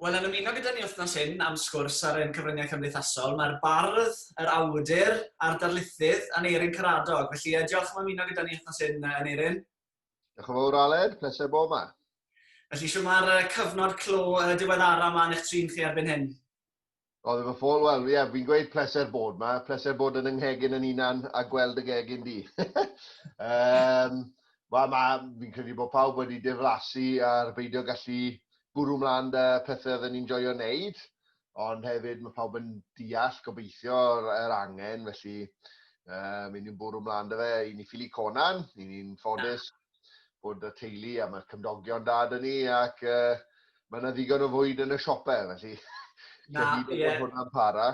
Wel, yn ymuno gyda ni wythnos hyn am sgwrs ar ein cyfryngau cymdeithasol, mae'r bardd, yr awdur a'r darlithydd Aneurin Caradog. Felly, diolch am ymuno gyda ni wythnos hyn, Aneurin. Diolch yn fawr, Aled. Pleser bod yma. Felly, siw mae'r cyfnod clo diweddara yma yn eich trin chi erbyn hyn? O, ddim yn ffôl, wel, ie, fi'n gweud pleser bod yma. Pleser bod yn yngheggin yn unan a gweld y gegin di. Fi'n credu bod pawb wedi diflasu ar beidio gallu bwrw mlaen y pethau oedden ni'n joio wneud, ond hefyd mae pawb yn deall gobeithio yr angen, felly mynd i'n bwrw mlaen dy fe i ni ffili Conan, i ni'n ffodus bod y teulu a mae'r cymdogion da dy ni, ac mae yna ddigon o fwyd yn y siopau, felly bod hwnna'n para.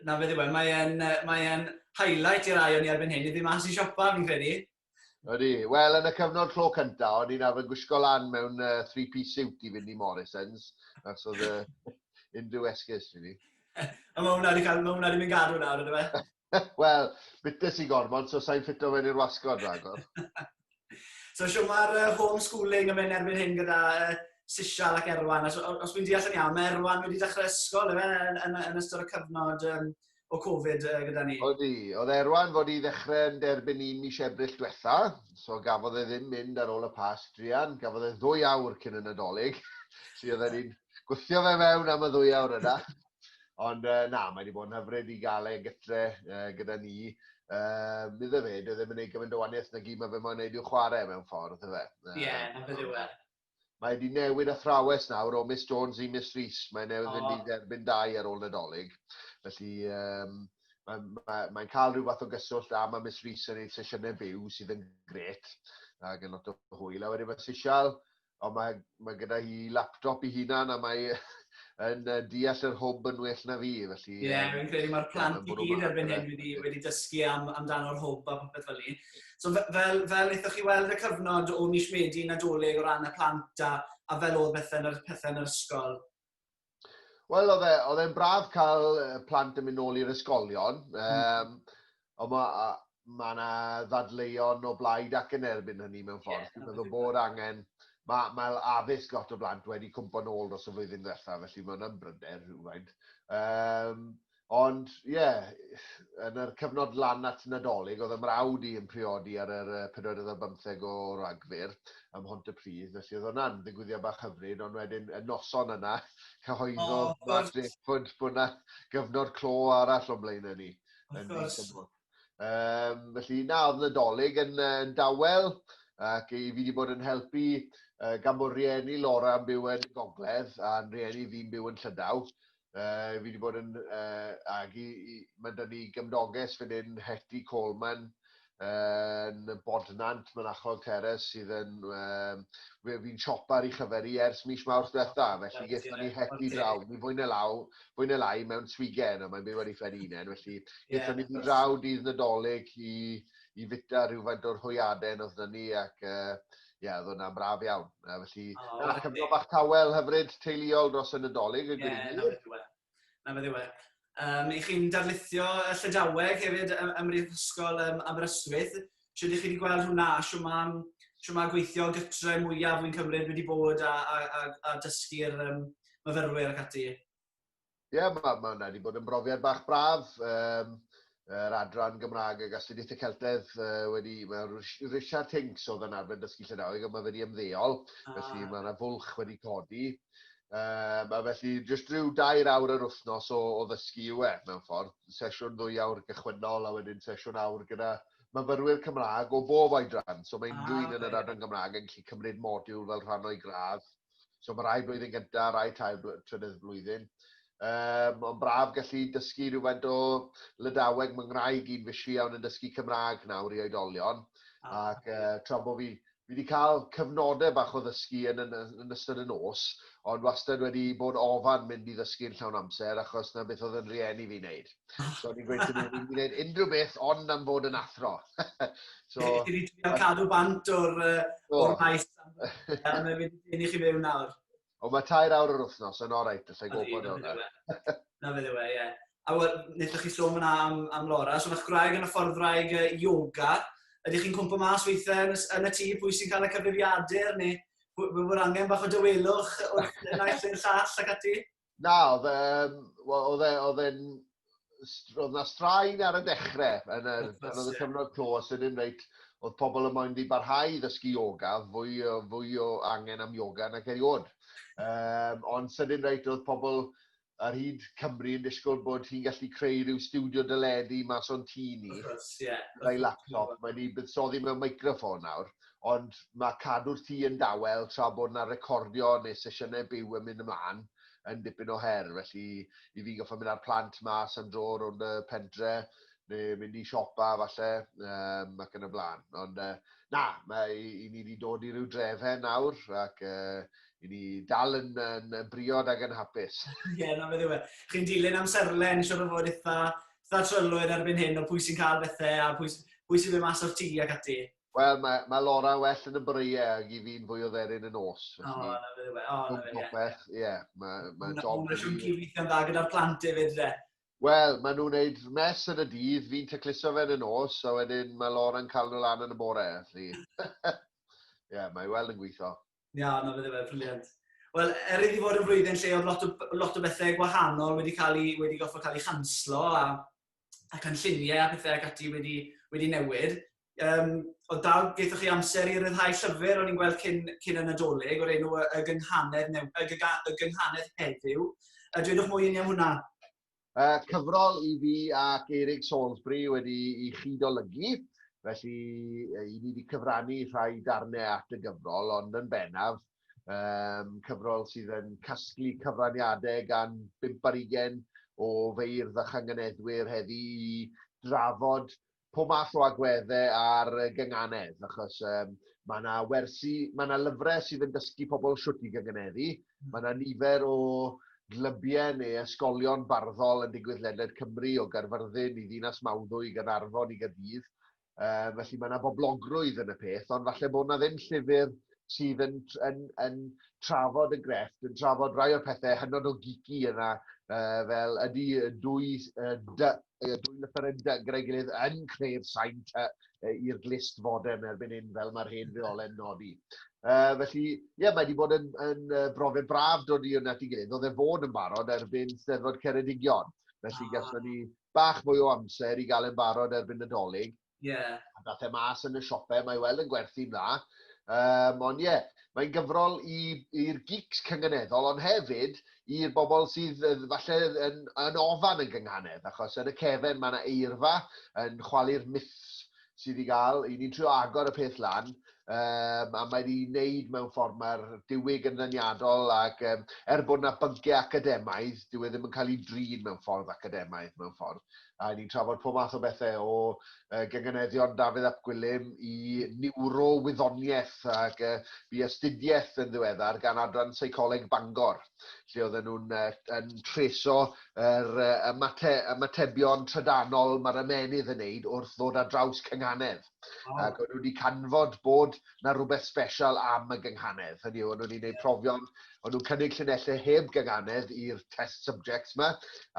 Na, fe ddiwen, mae'n highlight i'r rai o'n i erbyn hyn, i ddim mas i siopa, fi'n credu. Ydy. Wel, yn y cyfnod clo cyntaf, o'n i'n arfer gwisgo lan mewn 3-piece suit i fynd i Morrisons, ac oedd unrhyw esgus, really. A mae hwnna wedi mynd gadw nawr, ydy fe? Wel, bites i gormod, so sa'n ffito fe'n i'r wasgod ragor. So, siw mae'r homeschooling yn mynd erbyn hyn gyda Sisial ac Erwan. Os fi'n deall yn iawn, mae Erwan wedi dechrau ysgol, yn ystod y cyfnod o Covid gyda ni. Oedd Erwan fod i ddechrau yn derbyn un mis Ebrill diwetha, so gafodd e ddim mynd ar ôl y pas drian, gafodd e 2 awr cyn y Nadolig, so oedd e'n gwythio fe mewn am y 2 awr yna. Ond na, mae wedi bod yn hyfryd i gael e gytre gyda ni. Nid y fe, doedd ddim yn ei gyfyn dywaniaeth na gyd mae fe moyn neud i'w chwarae mewn ffordd, y fe. Ie, na beth yw e. Mae wedi newid athrawes nawr o Miss Jones i Miss Rhys. Mae newydd fynd i derbyn 2 ar ôl Nadolig. Felly mae'n cael rhyw fath o gyswllt am a Miss Rhys yn ei sesiynau byw sydd yn gret ac yn lot o hwyl. A wedyn mae Sisial, ond mae gyda hi laptop i hunan a mae yn deall yr hwb yn well na fi. Ie, fi'n credu mae'r plant i gyd erbyn hyn wedi dysgu amdano'r hwb a popeth fel ni. So fel wnaethoch chi weld y cyfnod o mis Medi Nadolig o ran y plant a fel oedd pethau yn yr ysgol? Wel, oedd e'n braf cael plant yn mynd nôl i'r ysgolion, ond mae yna ddadleuon o blaid ac yn erbyn hynny mewn ffordd. Dwi'n meddwl bod angen, mae addysg lot o blant wedi cwmpo nôl dros y flwyddyn diwethaf, felly mae hwnna'n bryder rhywfaint. Ond, ie, yn yr cyfnod lan at Nadolig, oedd ymrawd i yn priodi ar yr 45 o Ragfyr ym Mhontypridd, felly oedd hwnna'n ddigwyddiad bach hyfryd, ond wedyn y noson yna, cyhoeddodd Mark Drakeford bod yna gyfnod clo arall o'n blaen ni. Felly na, oedd Nadolig yn dawel, ac fi wedi bod yn helpu gan bod rieni Laura yn byw yn Gogledd a'n rieni fi'n byw yn Llydaw. Fi wedi bod yn, mae dyn ni gymdoges fynd yn Hetty Coleman yn Bodnant, Mynachol Teres, sydd yn, fi'n siopa ar ei chyferi ers mis Mawrth diwetha, felly gaethon ni Hetty draw, ni fwy na lai mewn Swigen, a mae'n byw ar ei phen-unen, felly gaethon ni draw dydd Nadolig i fita rhywfaint o'r hwyadau yn oedd ni, ac oedd hwnna'n braf iawn. Felly, cyfnod bach tawel hyfryd teuluol dros y Nadolig. Na fe ddiwe. I chi'n darlithio Llydaweg hefyd ym Mhrifysgol Aberystwyth. Siwr ydych chi wedi gweld hwnna, siwr mae gweithio gytre mwyaf wy'n cymryd wedi bod a dysgu'r myfyrwyr ac ati? Ie, mae hwnna wedi bod yn brofiad bach braf. Yr adran Gymraeg ag Astudiaethau Celtedd Richard Hinks oedd yn arfer dysgu Llydaweg, ond mae wedi ymddeol, felly mae yna fwlch wedi codi. Felly, jyst rhyw 2 awr yr wythnos o ddysgu yw mewn ffordd. Sesiwn 2 awr gychwynnol a wedyn sesiwn awr gyda myfyrwyr Cymraeg o bob oedran. So mae unrhyw un yn yr adran Gymraeg yn gallu cymryd modiwl fel rhan o'i gradd. So mae rai blwyddyn gyntaf, rai tair trydydd blwyddyn. Ond braf gallu dysgu rhywfaint o Lydaweg, mae ngwraig i'n fysi iawn yn dysgu Cymraeg nawr i oedolion. Ac tra bod fi wedi cael cyfnodau bach o ddysgu yn ystod y nos, ond wastad wedi bod ofan mynd i ddysgu'n llawn amser, achos na beth oedd yn rieni fi'n neud. So ni'n gweithio ni'n gwneud unrhyw beth ond am fod yn athro. Chi wedi cadw bant o'r maes am y fydd i chi fewn nawr? Ond mae 2 awr yr wythnos yn oreit, allai gwybod hwnna. Na fe ddiwe, ie. A wnaethoch chi sôn yna am Laura, so mae'ch gwraig yn y ffordd wraig yoga. Ydych chi'n cwmpo mas weithiau yn y tŷ pwy sy'n cael y cyfrifiadur, neu bod angen bach o dywelwch o'r naill i'r llall ac ati? Na, oedd na straen ar y dechrau, pan oedd y cyfnod clos, yn reit, oedd pobl yn moyn i barhau i ddysgu yoga, fwy o angen am yoga nag eriod. Ond sydyn reit, oedd pobl ar hyd Cymru yn disgwyl bod hi'n gallu creu rhyw studio dyledu mas o'n tŷ ni, gyda'i laptop. Mae ni buddsoddi mewn microffon nawr, ond mae cadw'r tŷ yn dawel tra bod yna recordio neu sesiynau byw yn mynd ymlaen yn dipyn o her. Felly i fi goffa mynd ar plant mas am dro rownd y pentre, neu mynd i siopa falle, ac yn y blaen. Ond na, i ni wedi dod i ryw drefen nawr, ac i ni dal yn briod ac yn hapus. Ie, na beth yw e. Chi'n dilyn amserlen, siwr o fod eitha trylwyr erbyn hyn o pwy sy'n cael bethau a pwy sy'n mynd mas o'r tŷ ac ati. Wel, mae Laura well yn y bryau ac i fi'n fwy o dderin y nos. O, na beth yw e. Ie, mae job... Hwna siw'n cydweithio'n dda gyda'r plant hefyd, de? Wel, maen nhw'n gwneud mes yn y dydd, fi'n tecluso fe yn y nos, a wedyn mae Laura'n cael nhw lan yn y bore. Ie, mae weld yn gweithio. Ia, na beth yw e, briliant. Wel, iddi fod yn flwyddyn lle oedd lot o bethau gwahanol wedi goffa cael ei chanslo a canlluniau a bethau ac ati wedi newid. Oedd dal geithoch chi amser i ryddhau llyfr o'n i'n gweld cyn y Nadolig o'r enw y gynghanedd heddiw. Dwedwch mwy yn am hwnna? Cyfrol i fi ac Eric Salisbury wedi i chydolygu. Felly, i ni wedi cyfrannu rhai darnau at y gyfrol, ond yn bennaf, cyfrol sydd yn casglu cyfraniadau gan 50 o feirdd a changyneddwyr heddi i drafod pob math o agweddau ar gynghanedd, achos mae yna lyfrau sydd yn dysgu pobl siwt i gynghaneddu, mae yna nifer o glybiau neu ysgolion barddol yn digwydd ledled Cymru o Gaerfyrddin i Ddinas Mawddwy, Gaernarfon i Gaerdydd. Felly mae yna boblogrwydd yn y peth, ond falle bod yna ddim llyfr sydd yn trafod y grefft, yn trafod rai o'r pethau hynod o geeky yna, fel ydy dwy lythyren gyda'i gilydd yn creu'r saint i'r glist fodern erbyn hyn fel mae'r hen fiolen nodi. Felly, ie, mae wedi bod yn brofiad braf dod i hwnna at ei gilydd. Oedd e fod yn barod erbyn Steddfod Ceredigion. Felly, gallwn ni bach mwy o amser i gael yn barod erbyn Nadolig. Dath e mas yn y siopau, mae weld yn gwerthu'n dda. Ond ie, mae'n gyfrol i'r geeks cyngeneddol, ond hefyd i'r bobl sydd falle yn ofan yn gynghanedd, achos yn y cefn mae yna eirfa yn chwalu'r myths sydd i gael. I ni'n trio agor y peth lan, a mae wedi wneud mewn ffordd mae'r diwyg yn ddeniadol ac bod yna bynciau academaidd, dyw e ddim yn cael ei drin mewn ffordd academaidd mewn ffordd. A ni'n trafod pob math o bethau o gyngeneddion Dafydd Ap Gwilym i niwrowyddoniaeth ac bu astudiaeth yn ddiweddar gan Adran Seicoleg Bangor, lle oedden nhw'n treso y matebion trydanol mae'r ymenydd yn neud wrth ddod ar draws cynghanedd. Ac o'n nhw wedi canfod bod na rhywbeth special am y gynghanedd. Hynny yw, o'n nhw wedi gwneud profion, o'n nhw'n cynnig llunellau heb gynghanedd i'r test subjects yma,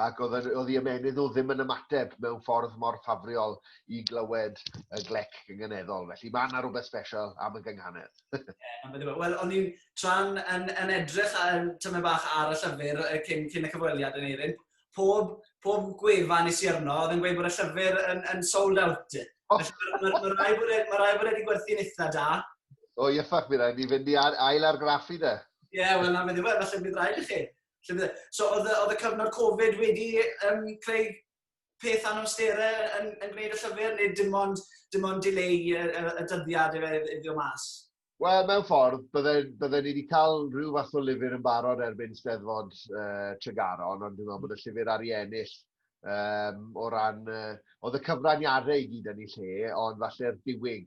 ac oedd i ymenydd nhw ddim yn ymateb mewn ffordd mor ffafriol i glywed y glec gyngeneddol. Felly mae yna rhywbeth special am y gynghanedd. Wel, o'n i'n tra'n yn edrych tyma bach ar y llyfr cyn y cyfweliad yn eirin. Pob gwefan nes i arno, oedd yn gweud bod y llyfr yn sold out. Mae rai bod wedi gwerthu'n eitha da. O, ieffach fi rhaid, ni fynd i ail argraffu da. Ie, wel, na fydd falle bydd rhaid i chi. So, oedd y cyfnod Covid wedi creu peth anawsterau yn gwneud y llyfr, neu dim ond dileu y dyddiad iddo mas? Wel, mewn ffordd, bydden ni wedi cael rhyw fath o lyfr yn barod erbyn Steddfod Tregaron, ond dwi'n meddwl bod y llyfr ar ei ennill o ran, oedd y cyfraniadau i gyd yn ei lle, ond falle'r diwyg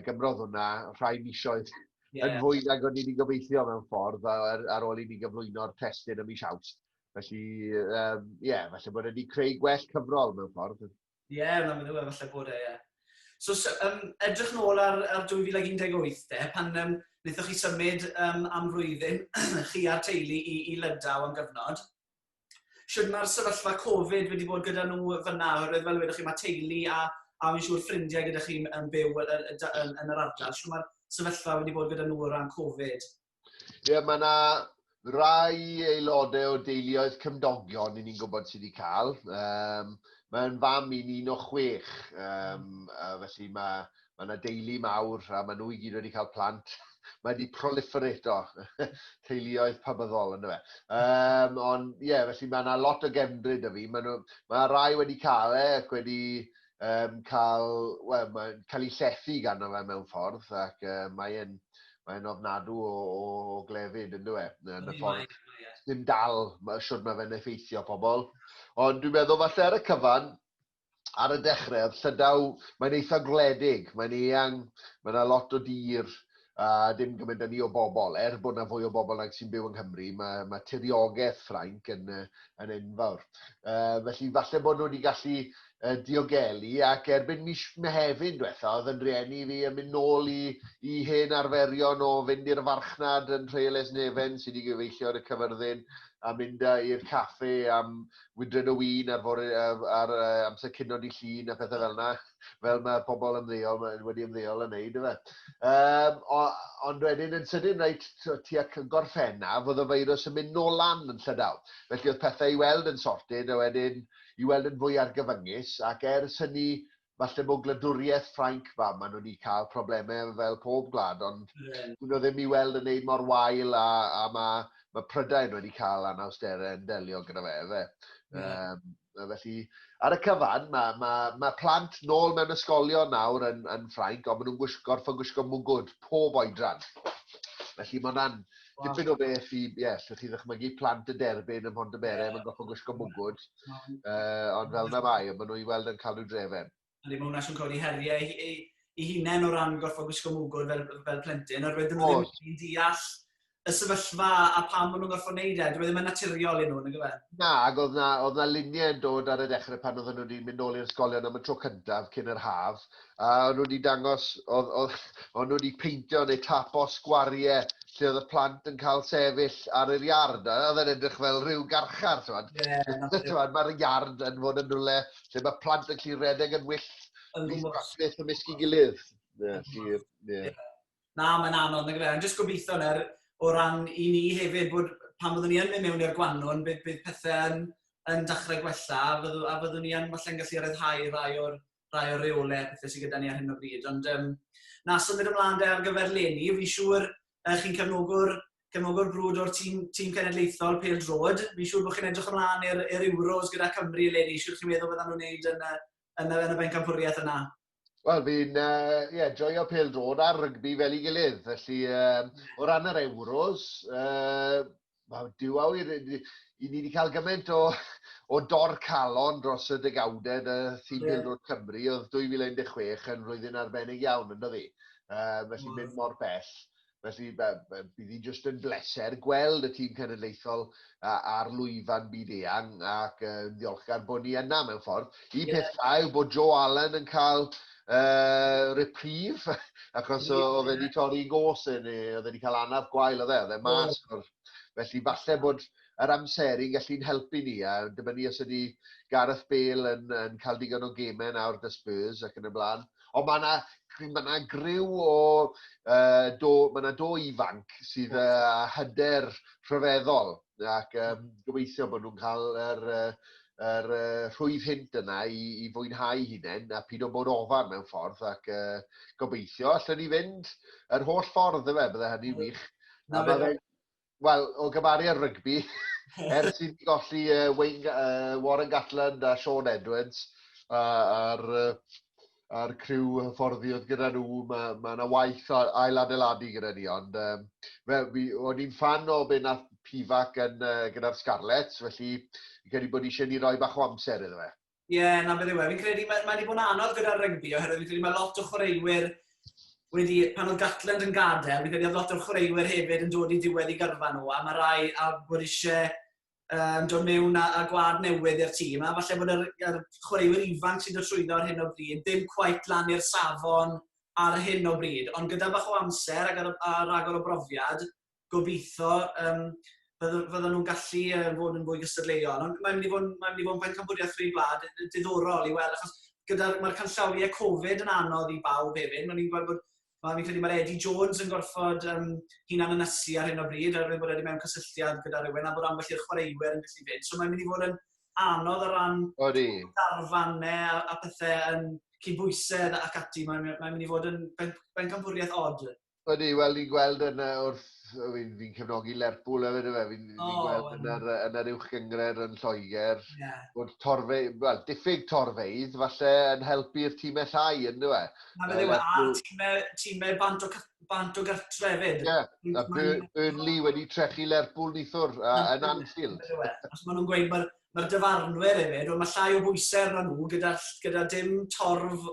gymrodd hwnna rhai misoedd yn fwy nag o'n i wedi gobeithio mewn ffordd ar ôl i ni gyflwyno'r testyn ym mis Awst. Felly, falle bod wedi creu gwell cyfrol mewn ffordd. Ie, na fydd yw, falle bod e, ie. So, edrych nôl ar 2018, pan wnaethoch chi symud am flwyddyn, chi a'r teulu i Lydaw am gyfnod. Siwr mae'r sefyllfa Covid wedi bod gyda nhw fyna, oherwydd fel wedwch chi, mae teulu a mi'n siŵr ffrindiau gyda chi yn byw yn yr ardal. Siwr mae'r sefyllfa wedi bod gyda nhw o ran Covid. Ie, mae yna rai aelodau o deuluoedd cymdogion i ni'n gwybod sydd wedi cael. Mae'n fam i'n 1 o 6, felly mae yna deulu mawr a maen nhw i gyd wedi cael plant. Mae wedi proliferato teuluoedd pabyddol ynddo fe. Ond ie, felly mae yna lot o gefnryd y fi. Mae rai wedi cael ac wedi cael ei llethu gan fe mewn ffordd ac mae'n ofnadw o glefyd ynddo fe. Yn y ffordd ddim dal siwr mae fe'n effeithio pobl. Ond dwi'n meddwl falle ar y cyfan, ar y dechrau, Llydaw, mae'n eitha gwledig. Mae'n eang, mae yna lot o dir a dim gymaint ni o bobl. Bod yna fwy o bobl nag sy'n byw yng Nghymru, mae tiriogaeth Ffrainc yn enfawr. Felly falle bod nhw wedi gallu diogelu ac erbyn mis Mehefin diwetha, oedd yn rieni fi yn mynd nôl i hen arferion o fynd i'r farchnad yn Rheles Nefen sydd wedi gyfeillio ar y cyfyrddin a mynd i'r caffe am wydred o win ar amser cynod i llun a pethau fel yna, fel mae pobl wedi ymddeol yn neud. Ond wedyn yn sydyn reit tuac gorffennaf, oedd y feirws yn mynd nôl lan yn Llydaw. Felly oedd pethau i weld yn sortid a wedyn i weld yn fwy argyfyngus, ac ers hynny, falle bod gwladwriaeth Ffrainc fa, maen nhw wedi cael problemau fel pob gwlad, ond nhw ddim i weld yn neud mor wael a mae Prydain wedi cael anawsterau yn delio gyda fe. Felly, ar y cyfan, mae plant nôl mewn ysgolion nawr yn Ffrainc, ond maen nhw'n gorfod gwisgo mwgwd pob oedran. Felly mae hwnna'n dipyn o beth i, llwch chi ddychmygu plant y derbyn ym Mhontyberem yn gorfod gwisgo mwgwd. Ond fel na mai, maen nhw i weld yn cadw drefen. Mae hwnna sy'n codi heriau i hunain o ran gorfod gwisgo mwgwd fel plentyn, a rydyn nhw ddim yn deall y sefyllfa a pam maen nhw'n gorfod wneud e. Dwi ddim yn naturiol i nhw, nag yw e? Na, ac oedd na luniau yn dod ar y dechrau pan oedden nhw wedi mynd nôl i'r ysgolion am y tro cyntaf cyn yr haf. A oedd nhw wedi dangos, oedd nhw wedi peintio neu tapo sgwariau lle oedd y plant yn cael sefyll ar yr iard. Oedd e'n edrych fel rhyw garchar. Mae'r iard yn fod yn rhywle lle mae plant yn gallu redeg yn wyllt beth ymysg i gilydd. Na, mae'n anodd, nag yw e. Jyst gobeithio o ran i ni hefyd bod pan byddwn ni yn mynd mewn i'r gwanwyn, bydd pethau yn dechrau gwella a byddwn ni yn falle'n gallu ryddhau rai o'r reolau pethau sydd gyda ni ar hyn o bryd. Ond na symud ymlaen ar gyfer leni, fi'n siŵr chi'n cefnogwr brwd o'r tîm cenedlaethol Pêl Drod. Fi'n siŵr bod chi'n edrych ymlaen i'r Euros gyda Cymru leni. Siŵr chi'n meddwl byddan nhw'n wneud yn y bencampwriaeth yna. Wel, fi'n joio Pêl Drod a rygbi fel i gilydd. Felly, o ran yr Euros, i ni wedi cael gymaint o dor calon dros y degawdau y tîm Pêl Drod Cymru. Oedd 2016 yn flwyddyn arbennig iawn, ynddo fi. Felly, mynd mor bell. Felly, bydd hi jyst yn bleser gweld y tîm cenedlaethol ar lwyfan byd eang ac ddiolchgar bod ni yna mewn ffordd. Un pethau yw bod Joe Allen yn cael reprief, achos oedd wedi torri gos neu oedd wedi cael anaf gwael oedd e mas. Felly falle bod yr amseru'n gallu'n helpu ni, a dybynnu os ydy Gareth Bale yn cael digon o gemau nawr dy Spurs ac yn y blaen. Ond mae yna griw mae yna do ifanc sydd hyder rhyfeddol ac gobeithio bod nhw'n cael yr rhwydd hynt yna i fwynhau hunain a pyd o bod ofar mewn ffordd ac gobeithio allan ni fynd yr holl ffordd bydde hynny wych. Wel, o gymaru ar rygbi, ers i ni golli Warren Gatland a Sean Edwards a'r criw hyfforddiwyd gyda nhw, mae yna waith ail-adeiladu gyda ni, ond o'n i'n fan o be nath Pifac gyda'r Scarlets, felly fi'n credu bod ni eisiau ni roi bach o amser iddo fe. Ie, na beth yw e. Fi'n credu mae wedi bod yn anodd gyda'r rygbi, oherwydd fi'n credu mae lot o chwaraewyr pan oedd Gatland yn gadael, fi'n credu oedd lot o'r chwaraewyr hefyd yn dod i diwedd i gyrfa nhw, a mae rai a bod eisiau dod mewn a gwad newydd i'r tîm, a falle bod yr chwaraewyr ifanc sy'n dod trwyddo ar hyn o bryd, ddim cweit lan i'r safon ar hyn o bryd, ond gyda bach o amser ac ar agor o brofiad, gobeithio fydden nhw'n gallu fod yn fwy gystadleuol. Ond mae'n mynd i fod yn bencampwriaeth ffri gwlad diddorol i weld, achos mae'r canllawiau Covid yn anodd i bawb hefyd. Mae'n ni'n gweld bod fi'n credu mae'r Eddie Jones yn gorfod hunan ynysu ar hyn o bryd, a rwy'n bod wedi mewn cysylltiad gyda rhywun, a bod ambell i'r chwaraewyr yn gallu fynd. So mae'n mynd i fod yn anodd o ran darfannau a pethau yn cydbwysedd ac ati. Mae'n mynd i fod yn bencampwriaeth od. Ydy, wel, ni'n gweld yn wrth, fi'n cefnogi Lerpwl hefyd, fi'n gweld yn yr uwchgyngred yn Lloegr, bod diffyg torfeidd, falle yn helpu'r tîmau llai, yn dwi? A tîmau bant o gartre hefyd. Ie, a Burnley wedi trechu Lerpwl nithwr yn Anfield. Os maen nhw'n gweud mae'r dyfarnwyr hefyd, mae llai o bwysau arno nhw gyda dim torf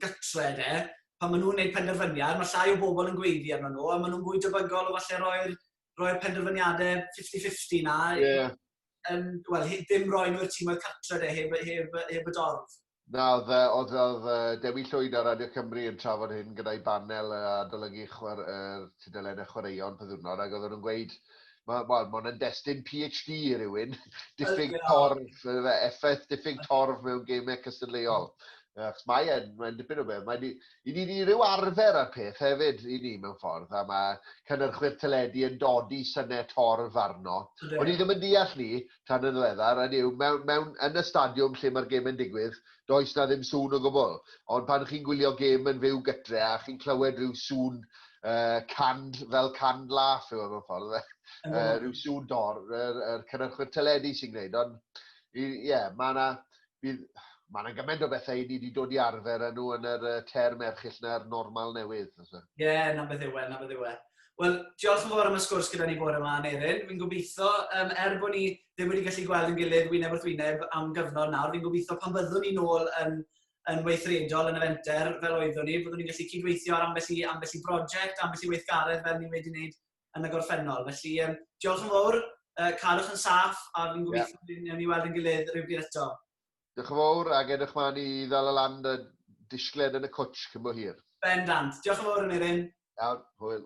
gartre de, pan maen nhw'n gwneud penderfyniad, mae llai o bobl yn gweiddi arno nhw, a maen nhw'n fwy debygol o falle roi'r penderfyniadau 50-50 na. Wel, dim roi nhw'r tîmau cartre de, heb y dorf. Na, oedd Dewi Llwyd ar Radio Cymru yn trafod hyn gyda'i banel adolygu tudalennau chwaraeon byddwnod, ac oedd nhw'n gweud, mae'n destun PhD i rywun, diffyg torf, effaith diffyg torf mewn gemau cystadleuol. Mae'n dipyn o beth. I ni ryw arfer ar peth hefyd i ni mewn ffordd, a mae cynnyrchwyr teledu yn dodi synnau torf arno. Ond i ddim yn deall ni, tan yn ddiweddar, yn y stadiwm lle mae'r gêm yn digwydd, does na ddim sŵn o gwbl. Ond pan chi'n gwylio gêm yn fyw gytre, a chi'n clywed rhyw sŵn fel cand laff yw mewn ffordd, rhyw sŵn dor, yr cynnyrchwyr teledu sy'n gwneud. Ond, ie, mae'n gymaint o bethau i ni wedi dod i arfer yn nhw yn yr term erchill na'r normal newydd. Ie, na beth yw e. Wel, diolch yn fawr am y sgwrs gyda ni bore yma, Erin. Fi'n gobeithio, bod ni ddim wedi gallu gweld yn gilydd wyneb wrth wyneb am gyfnod nawr, fi'n gobeithio pan byddwn ni nôl yn weithredol yn y fenter fel oeddwn ni, byddwn ni'n gallu cydweithio ar ambell i brosiect, ambell i weithgaredd fel ni wedi wneud yn y gorffennol. Felly, diolch yn fawr, cadwch yn saff, a fi'n gobeithio ni weld yn gilydd rhywbryd eto. Diolch yn fawr, ac edrych ma'n i ddal y land y disgled yn y cwtch cymbo hir. Bendant. Diolch yn fawr yn Erin. Iawn, hwyl.